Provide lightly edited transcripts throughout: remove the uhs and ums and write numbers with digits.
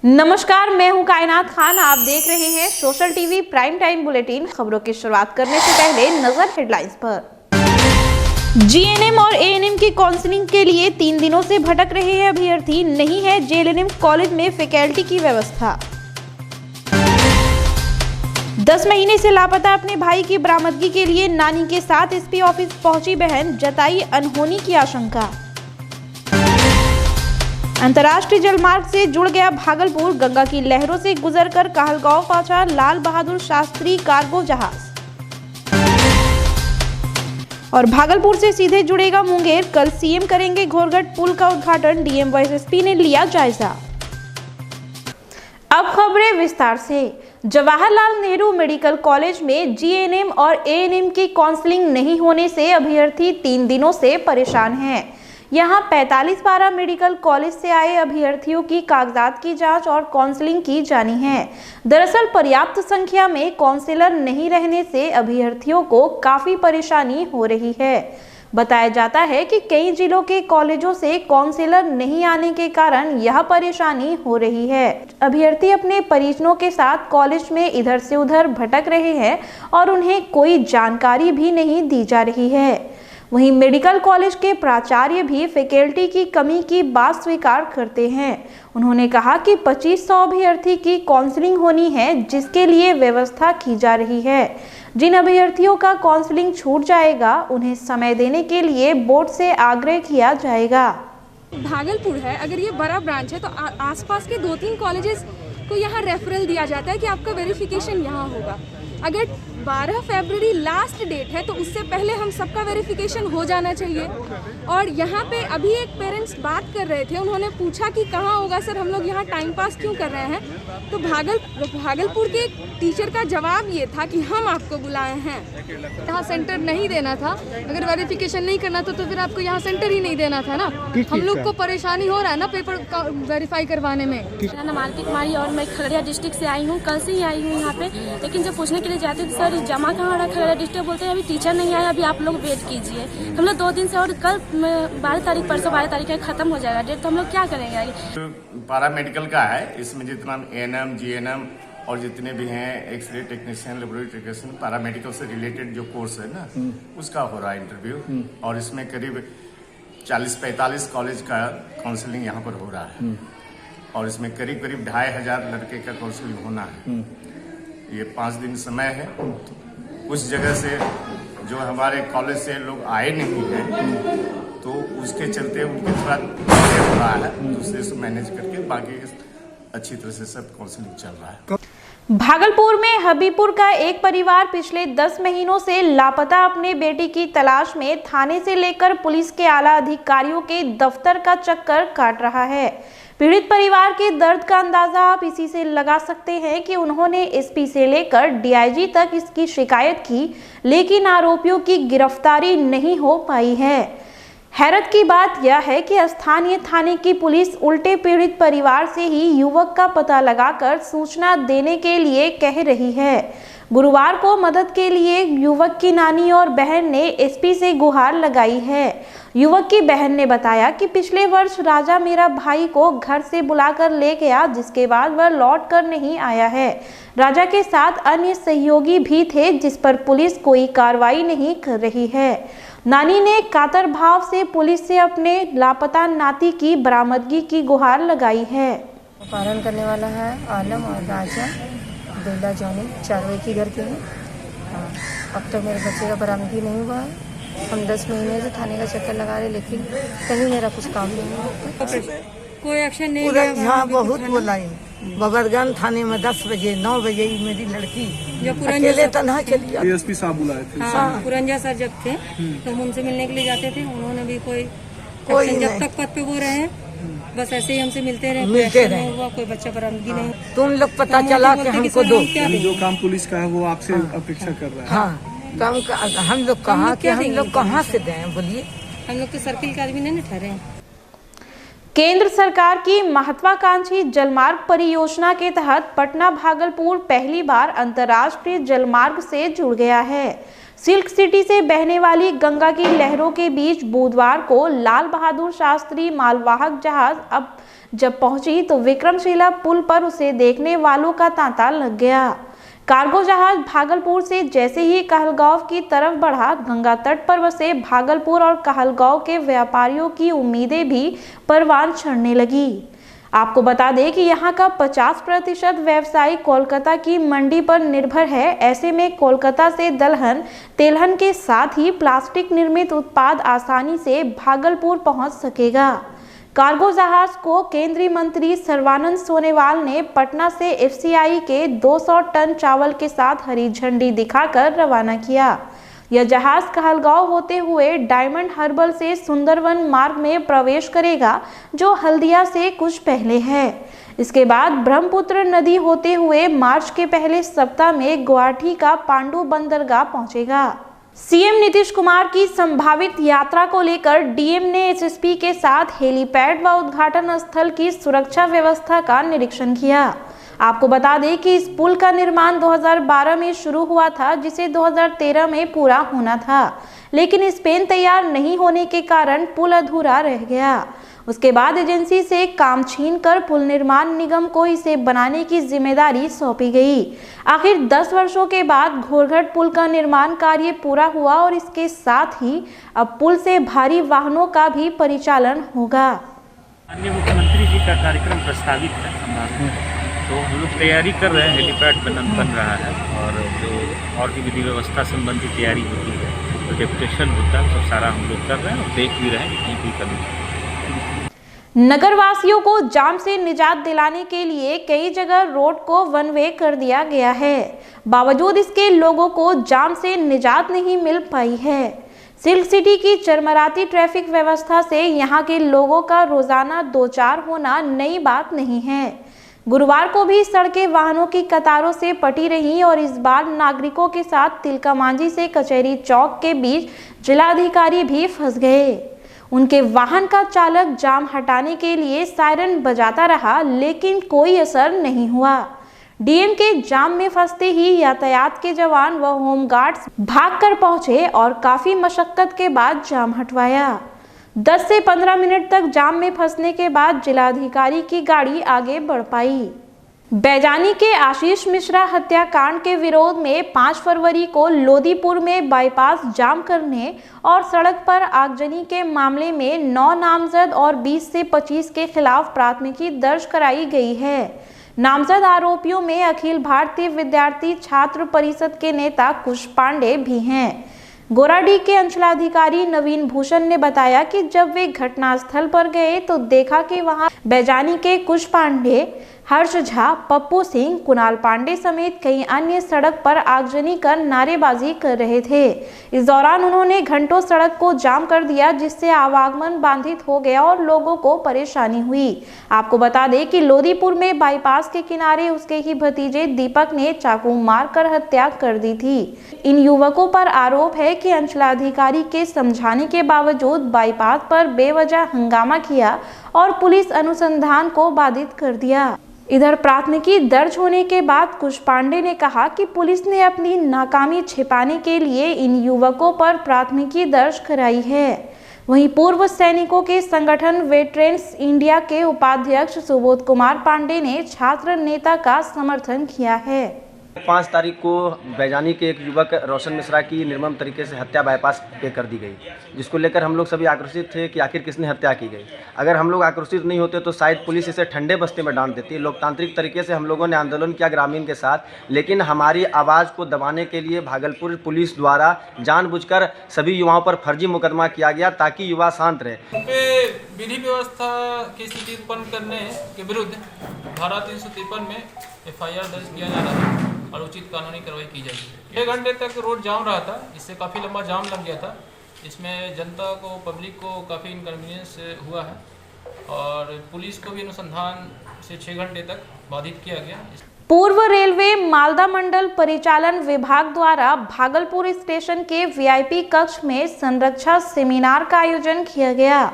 नमस्कार, मैं हूं कायनात खान। आप देख रहे हैं social TV prime time bulletin. खबरों की शुरुआत करने से पहले नजर हेडलाइंस पर। जीएनएम और एएनएम की काउंसलिंग के लिए 3 दिनों से भटक रहे हैं अभ्यर्थी। नहीं है जेएलएनएम कॉलेज में फैकल्टी की व्यवस्था। 10 महीने से लापता अपने भाई की बरामदगी के लिए नानी के साथ एसपी ऑफिस पहुंची बहन, जताई अनहोनी की आशंका। अंतर्राष्ट्रीय जलमार्ग से जुड़ गया भागलपुर। गंगा की लहरों से गुजरकर कहलगांव पहुंचा लाल बहादुर शास्त्री कार्गो जहाज। और भागलपुर से सीधे जुड़ेगा मुंगेर। कल सीएम करेंगे घोरघट पुल का उद्घाटन। डीएम व एसपी ने लिया जायजा। अब खबरें विस्तार से। जवाहरलाल नेहरू मेडिकल कॉलेज में जीएनएम और एएनएम की काउंसलिंग नहीं होने से अभ्यर्थी 3 दिनों से परेशान हैं। यहां 45 पारा मेडिकल कॉलेज से आए अभ्यर्थियों की कागजात की जांच और काउंसलिंग की जानी है। दरअसल पर्याप्त संख्या में काउंसलर नहीं रहने से अभ्यर्थियों को काफी परेशानी हो रही है। बताया जाता है कि कई जिलों के कॉलेजों से काउंसलर नहीं आने के कारण यह परेशानी हो रही है। अभ्यर्थी अपने परिजनों के साथ कॉलेज में इधर से उधर भटक रहे हैं और उन्हें कोई जानकारी भी नहीं दी जा रही है। वहीं मेडिकल कॉलेज के प्राचार्य भी फैकल्टी की कमी की बात स्वीकार करते हैं। उन्होंने कहा कि 2500 अभ्यर्थी की काउंसलिंग होनी है, जिसके लिए व्यवस्था की जा रही है। जिन अभ्यर्थियों का काउंसलिंग छूट जाएगा उन्हें समय देने के लिए बोर्ड से आग्रह किया जाएगा। भागलपुर है, अगर ये बड़ा ब्रांच है तो आसपास के 2-3 कॉलेजेस को यहाँ रेफरल दिया जाता है कि आपका वेरिफिकेशन यहाँ होगा। अगर 12 फरवरी लास्ट डेट है तो उससे पहले हम सबका वेरिफिकेशन हो जाना चाहिए। और यहाँ पे अभी एक पेरेंट्स बात कर रहे थे, उन्होंने पूछा कि कहाँ होगा सर, हम लोग यहाँ टाइम पास क्यों कर रहे हैं। तो भागलपुर के टीचर का जवाब ये था कि हम आपको बुलाए हैं, यहाँ सेंटर नहीं देना था। अगर वेरिफिकेशन नहीं करना था तो फिर आपको यहाँ सेंटर ही नहीं देना था ना। हम लोग को परेशानी हो रहा है ना पेपर वेरीफाई करवाने में। मेरा नाम मालती कुमारी और मैं खगड़िया डिस्ट्रिक्ट से आई हूँ। कल से ही आई हूँ यहाँ पे, लेकिन जब पूछने के लिए जाते थे सर जमा कहाँ हो रहा है खगड़िया डिस्ट्रिक्ट, बोलते हैं अभी टीचर नहीं आया, अभी आप लोग वेट कीजिए। हम लोग 2 दिन से, और कल 12 तारीख परसों 12 तारीख है खत्म हो जाएगा डेट, तो हम लोग क्या करेंगे आगे। पारा मेडिकल का है, इसमें जितना एएनएम जीएनएम और जितने भी हैं एक्सरे टेक्नीशियन, लेबोरेटरी टेक्नीशियन, पारा मेडिकल से रिलेटेड जो कोर्स है ना उसका हो रहा है इंटरव्यू। और इसमें करीब 40-45 कॉलेज का काउंसलिंग यहाँ पर हो रहा है। और इसमें करीब 2500 लड़के का काउंसलिंग होना है। ये 5 दिन समय है। कुछ जगह से जो हमारे कॉलेज से लोग आए नहीं हैं तो उसके चलते उनके थोड़ा देर हो रहा है, दूसरे से मैनेज करके बाकी अच्छी तरह से सब काउंसलिंग चल रहा है। भागलपुर में हबीपुर का एक परिवार पिछले 10 महीनों से लापता अपने बेटी की तलाश में थाने से लेकर पुलिस के आला अधिकारियों के दफ्तर का चक्कर काट रहा है। पीड़ित परिवार के दर्द का अंदाजा आप इसी से लगा सकते हैं कि उन्होंने एसपी से लेकर डीआईजी तक इसकी शिकायत की, लेकिन आरोपियों की गिरफ्तारी नहीं हो पाई है। हैरत की बात यह है कि स्थानीय थाने की पुलिस उल्टे पीड़ित परिवार से ही युवक का पता लगाकर सूचना देने के लिए कह रही है। गुरुवार को मदद के लिए युवक की नानी और बहन ने एसपी से गुहार लगाई है। युवक की बहन ने बताया कि पिछले वर्ष राजा मेरा भाई को घर से बुलाकर ले गया, जिसके बाद वह लौट कर नहीं आया है। राजा के साथ अन्य सहयोगी भी थे, जिस पर पुलिस कोई कार्रवाई नहीं कर रही है। नानी ने कातर भाव से पुलिस से अपने लापता नाती की बरामदगी की गुहार लगाई है। अपहरण करने वाला है आलम और राजा बेला जॉनी, 4 के घर के हैं। अब तक मेरे बच्चे का बरामदगी नहीं हुआ है। हम 10 महीने से थाने का चक्कर लगा रहे, लेकिन कहीं मेरा कुछ काम नहीं हुआ। कोई एक्शन नहीं लिया। हाँ, बहुत बोलाई। बबरगंज थाने में 10 बजे 9 बजे मेरी लड़की अकेले तनहा चली जाती। एसपी साहब बुलाए थे। हाँ, पुरंजा सर जब थे तो हम उनसे मिलने के लिए जाते थे, उन्होंने भी कोई जब तक पद पे वो रहे बस ऐसे ही हमसे मिलते रहे। हुआ कोई बच्चा बरामदगी नहीं। तुम लोग पता चला कि हमको दो। जो काम पुलिस का है वो आपसे अपेक्षा कर रहा है। हाँ, काम हम लोग कहाँ से दें, बोलिए। हम लोग तो सर्किल का आदमी नहीं ठहरे हैं। केंद्र सरकार की महत्वाकांक्षी जलमार्ग परियोजना के तहत पटना भागलपुर पहली बार अंतर्राष्ट्रीय जलमार्ग से जुड़ गया है। सिल्क सिटी से बहने वाली गंगा की लहरों के बीच बुधवार को लाल बहादुर शास्त्री मालवाहक जहाज अब जब पहुंची तो विक्रमशिला पुल पर उसे देखने वालों का तांता लग गया। कार्गो जहाज भागलपुर से जैसे ही कहलगांव की तरफ बढ़ा, गंगा तट पर बसे भागलपुर और कहलगांव के व्यापारियों की उम्मीदें भी परवान चढ़ने लगी। आपको बता दें कि यहाँ का 50% व्यवसाय कोलकाता की मंडी पर निर्भर है। ऐसे में कोलकाता से दलहन, तेलहन के साथ ही प्लास्टिक निर्मित उत्पाद आसानी से भागलपुर पहुँच सकेगा। कार्गो जहाज को केंद्रीय मंत्री सर्बानंद सोनोवाल ने पटना से एफसीआई के 200 टन चावल के साथ हरी झंडी दिखाकर रवाना किया। यह जहाज कहलगांव होते हुए डायमंड हार्बर से सुंदरवन मार्ग में प्रवेश करेगा, जो हल्दिया से कुछ पहले है। इसके बाद ब्रह्मपुत्र नदी होते हुए मार्च के पहले सप्ताह में गुवाहाटी का पांडु बंदरगाह पहुंचेगा। सीएम नीतीश कुमार की संभावित यात्रा को लेकर डीएम ने एसएसपी के साथ हेलीपैड व उद्घाटन स्थल की सुरक्षा व्यवस्था का निरीक्षण किया। आपको बता दें कि इस पुल का निर्माण 2012 में शुरू हुआ था, जिसे 2013 में पूरा होना था, लेकिन स्पेन तैयार नहीं होने के कारण पुल अधूरा रह गया। उसके बाद एजेंसी से काम छीनकर पुल निर्माण निगम को इसे बनाने की जिम्मेदारी सौंपी गई। आखिर 10 वर्षों के बाद घोरघट पुल का निर्माण कार्य पूरा हुआ और इसके साथ ही अब पुल से भारी वाहनों का भी परिचालन होगा। माननीय मुख्यमंत्री जी का कार्यक्रम प्रस्तावित है, तो हम लोग तैयारी कर रहे हैं। हेलीपैड बन रहा है और जो और भी विधि व्यवस्था संबंधी तैयारी होती है, तो डेपुटेशन होता है, तो सारा हम लोग कर रहे हैं और देख भी रहे हैं कि कमी। नगरवासियों को जाम से निजात दिलाने के लिए कई जगह रोड को वन वे कर दिया गया है। बावजूद इसके लोगों को जाम से निजात नहीं मिल पाई है। सिल्क सिटी की चरमराती ट्रैफिक व्यवस्था से यहाँ के लोगों का रोजाना दो चार होना नई बात नहीं है। गुरुवार को भी सड़कें वाहनों की कतारों से पटी रहीं और इस बार नागरिकों के साथ तिलका मांझी से कचहरी चौक के बीच जिलाधिकारी भी फंस गए। उनके वाहन का चालक जाम हटाने के लिए सायरन बजाता रहा, लेकिन कोई असर नहीं हुआ। डीएम के जाम में फंसते ही यातायात के जवान व होमगार्ड्स भागकर पहुंचे और काफी मशक्कत के बाद जाम हटवाया। 10 से 15 मिनट तक जाम में फंसने के बाद जिलाधिकारी की गाड़ी आगे बढ़ पाई। बैजानी के आशीष मिश्रा हत्याकांड के विरोध में 5 फरवरी को लोदीपुर में बाईपास जाम करने और सड़क पर आगजनी के मामले में 9 नामजद और 20 से 25 के खिलाफ प्राथमिकी दर्ज कराई गई है। नामजद आरोपियों में अखिल भारतीय विद्यार्थी छात्र परिषद के नेता कुश पांडे भी हैं। गोराडीह के अंचलाधिकारी नवीन भूषण ने बताया कि जब वे घटनास्थल पर गए तो देखा कि वहां बैजानी के कुश पांडे, हर्ष झा, पप्पू सिंह, कुणाल पांडे समेत कई अन्य सड़क पर आगजनी कर नारेबाजी कर रहे थे। इस दौरान उन्होंने घंटों सड़क को जाम कर दिया, जिससे आवागमन बाधित हो गया और लोगों को परेशानी हुई। आपको बता दें कि लोदीपुर में बाईपास के किनारे उसके ही भतीजे दीपक ने चाकू मारकर हत्या कर दी थी। इन युवकों पर आरोप है कि अंचलाधिकारी के समझाने के बावजूद बाईपास पर बेवजह हंगामा किया और पुलिस अनुसंधान को बाधित कर दिया। इधर प्राथमिकी दर्ज होने के बाद कुश पांडे ने कहा कि पुलिस ने अपनी नाकामी छिपाने के लिए इन युवकों पर प्राथमिकी दर्ज कराई है। वहीं पूर्व सैनिकों के संगठन वेटरन्स इंडिया के उपाध्यक्ष सुबोध कुमार पांडे ने छात्र नेता का समर्थन किया है। 5 तारीख को बैजानी के एक युवक रोशन मिश्रा की निर्मम तरीके से हत्या बाईपास पे कर दी गई, जिसको लेकर हम लोग सभी आक्रोशित थे कि आखिर किसने हत्या की गई। अगर हम लोग आक्रोशित नहीं होते तो शायद पुलिस इसे ठंडे बस्ते में डांट देती। लोकतांत्रिक तरीके से हम लोगों ने आंदोलन किया ग्रामीण के साथ, लेकिन हमारी आवाज़ को दबाने के लिए भागलपुर पुलिस द्वारा जानबूझकर सभी युवाओं पर फर्जी मुकदमा किया गया ताकि युवा शांत रहे। विधि व्यवस्था की स्थिति उत्पन्न करने के विरुद्ध धारा 353 में FIR दर्ज किया जा रहा है और उचित कानूनी कार्रवाई की जाएगी। 6 घंटे तक रोड जाम रहा था, इससे काफ़ी लंबा जाम लग गया था। इसमें जनता को, पब्लिक को काफ़ी इनकन्वीनियंस हुआ है और पुलिस को भी अनुसंधान से 6 घंटे तक बाधित किया गया। पूर्व रेलवे मालदा मंडल परिचालन विभाग द्वारा भागलपुर स्टेशन के VIP कक्ष में संरक्षा सेमिनार का आयोजन किया गया।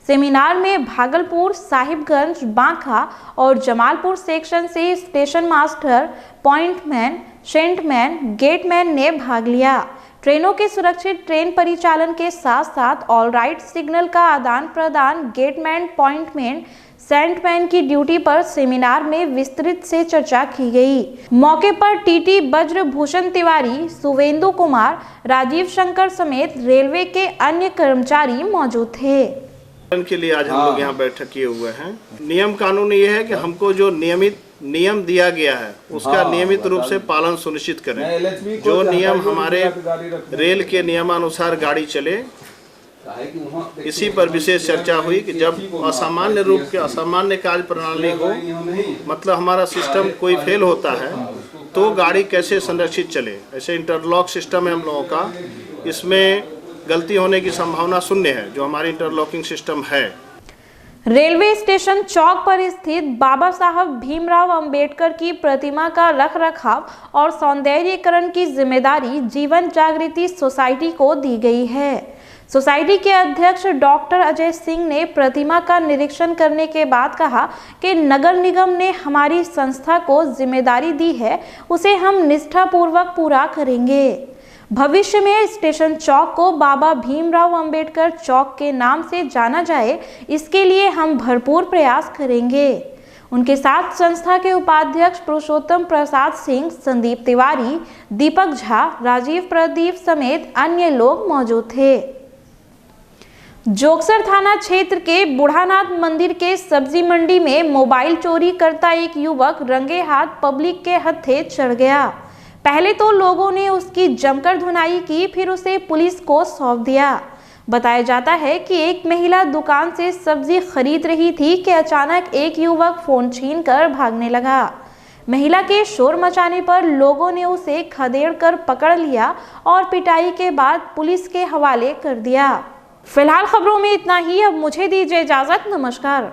सेमिनार में भागलपुर, साहिबगंज, बांका और जमालपुर सेक्शन से स्टेशन मास्टर, पॉइंटमैन, शेंटमैन, गेटमैन ने भाग लिया। ट्रेनों के सुरक्षित ट्रेन परिचालन के साथ साथ ऑल राइट सिग्नल का आदान प्रदान, गेटमैन, पॉइंटमैन, सेंटमैन की ड्यूटी पर सेमिनार में विस्तृत से चर्चा की गई। मौके पर टीटी ब्रजभूषण तिवारी, सुवेंदु कुमार, राजीव शंकर समेत रेलवे के अन्य कर्मचारी मौजूद थे। के लिए आज हम लोग यहाँ बैठक किए हुए हैं। नियम कानून ये है कि हमको जो नियम दिया गया है उसका नियमित रूप से पालन सुनिश्चित करें। जो नियम हमारे रेल के नियमानुसार गाड़ी चले, इसी पर विशेष चर्चा हुई कि जब असामान्य रूप के असामान्य कार्य प्रणाली हो, मतलब हमारा सिस्टम कोई फेल होता है तो गाड़ी कैसे संरक्षित चले। ऐसे इंटरलॉक सिस्टम है हम लोगों का, इसमें गलती होने की संभावना शून्य है जो हमारी इंटरलॉकिंग सिस्टम है। रेलवे स्टेशन चौक पर स्थित बाबा साहब भीमराव अंबेडकर की प्रतिमा का रखरखाव और सौंदर्यीकरण की जिम्मेदारी जीवन जागृति सोसाइटी को दी गई है। सोसाइटी के अध्यक्ष डॉक्टर अजय सिंह ने प्रतिमा का निरीक्षण करने के बाद कहा कि नगर निगम ने हमारी संस्था को जिम्मेदारी दी है, उसे हम निष्ठापूर्वक पूरा करेंगे। भविष्य में स्टेशन चौक को बाबा भीमराव अंबेडकर चौक के नाम से जाना जाए, इसके लिए हम भरपूर प्रयास करेंगे। उनके साथ संस्था के उपाध्यक्ष पुरुषोत्तम प्रसाद सिंह, संदीप तिवारी, दीपक झा, राजीव प्रदीप समेत अन्य लोग मौजूद थे। जोगसर थाना क्षेत्र के बूढ़ानाथ मंदिर के सब्जी मंडी में मोबाइल चोरी करता एक युवक रंगे हाथ पब्लिक के हत्थे चढ़ गया। पहले तो लोगों ने उसकी जमकर धुनाई की, फिर उसे पुलिस को सौंप दिया। बताया जाता है कि एक महिला दुकान से सब्जी खरीद रही थी कि अचानक एक युवक फोन छीनकर भागने लगा। महिला के शोर मचाने पर लोगों ने उसे खदेड़कर पकड़ लिया और पिटाई के बाद पुलिस के हवाले कर दिया। फिलहाल खबरों में इतना ही। अब मुझे दीजिए इजाजत। नमस्कार।